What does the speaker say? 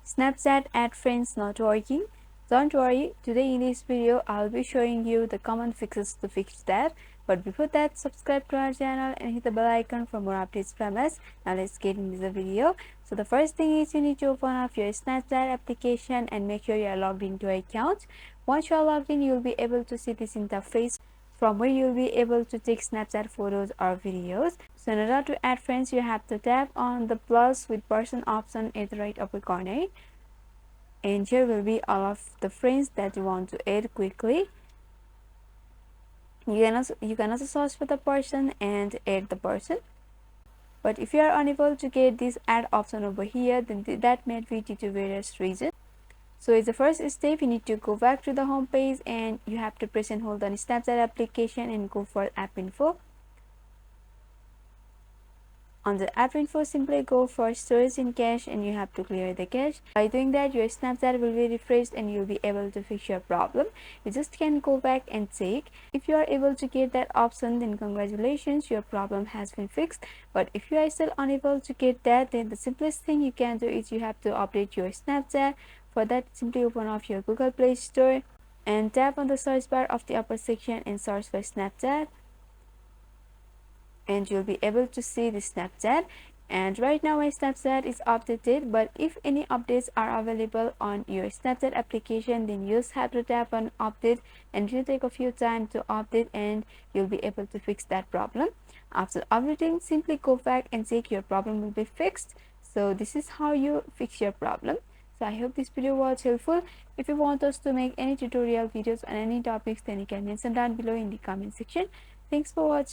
Snapchat add friends not working. Don't worry, today in this video I'll be showing you the common fixes to fix that. But before that, subscribe to our channel and hit the bell icon for more updates from us. Now let's get into the video. So the first thing is you need to open up your Snapchat application and make sure you are logged into your account. Once you are logged in, you'll be able to see this interface from where you'll be able to take Snapchat photos or videos. So in order to add friends, you have to tap on the plus with person option at the right upper corner, and here will be all of the friends that you want to add quickly. You can also search for the person and add the person. But if you are unable to get this add option over here, then that may be due to various reasons. So as the first step, you need to go back to the home page and you have to press and hold on Snapchat application and go for app info. On the app info, simply go for storage in cache and you have to clear the cache. By doing that, your Snapchat will be refreshed and you'll be able to fix your problem. You just can go back and check. If you are able to get that option, then congratulations, your problem has been fixed. But if you are still unable to get that, then the simplest thing you can do is you have to update your Snapchat. For that, simply open up your Google Play Store and tap on the search bar of the upper section and search for Snapchat, and you'll be able to see the Snapchat. And right now my Snapchat is updated, but if any updates are available on your Snapchat application, then you just have to tap on update and it will take a few time to update and you'll be able to fix that problem. After updating, simply go back and check your problem will be fixed. So this is how you fix your problem. So I hope this video was helpful. If you want us to make any tutorial videos on any topics, then you can mention down below in the comment section. Thanks for watching.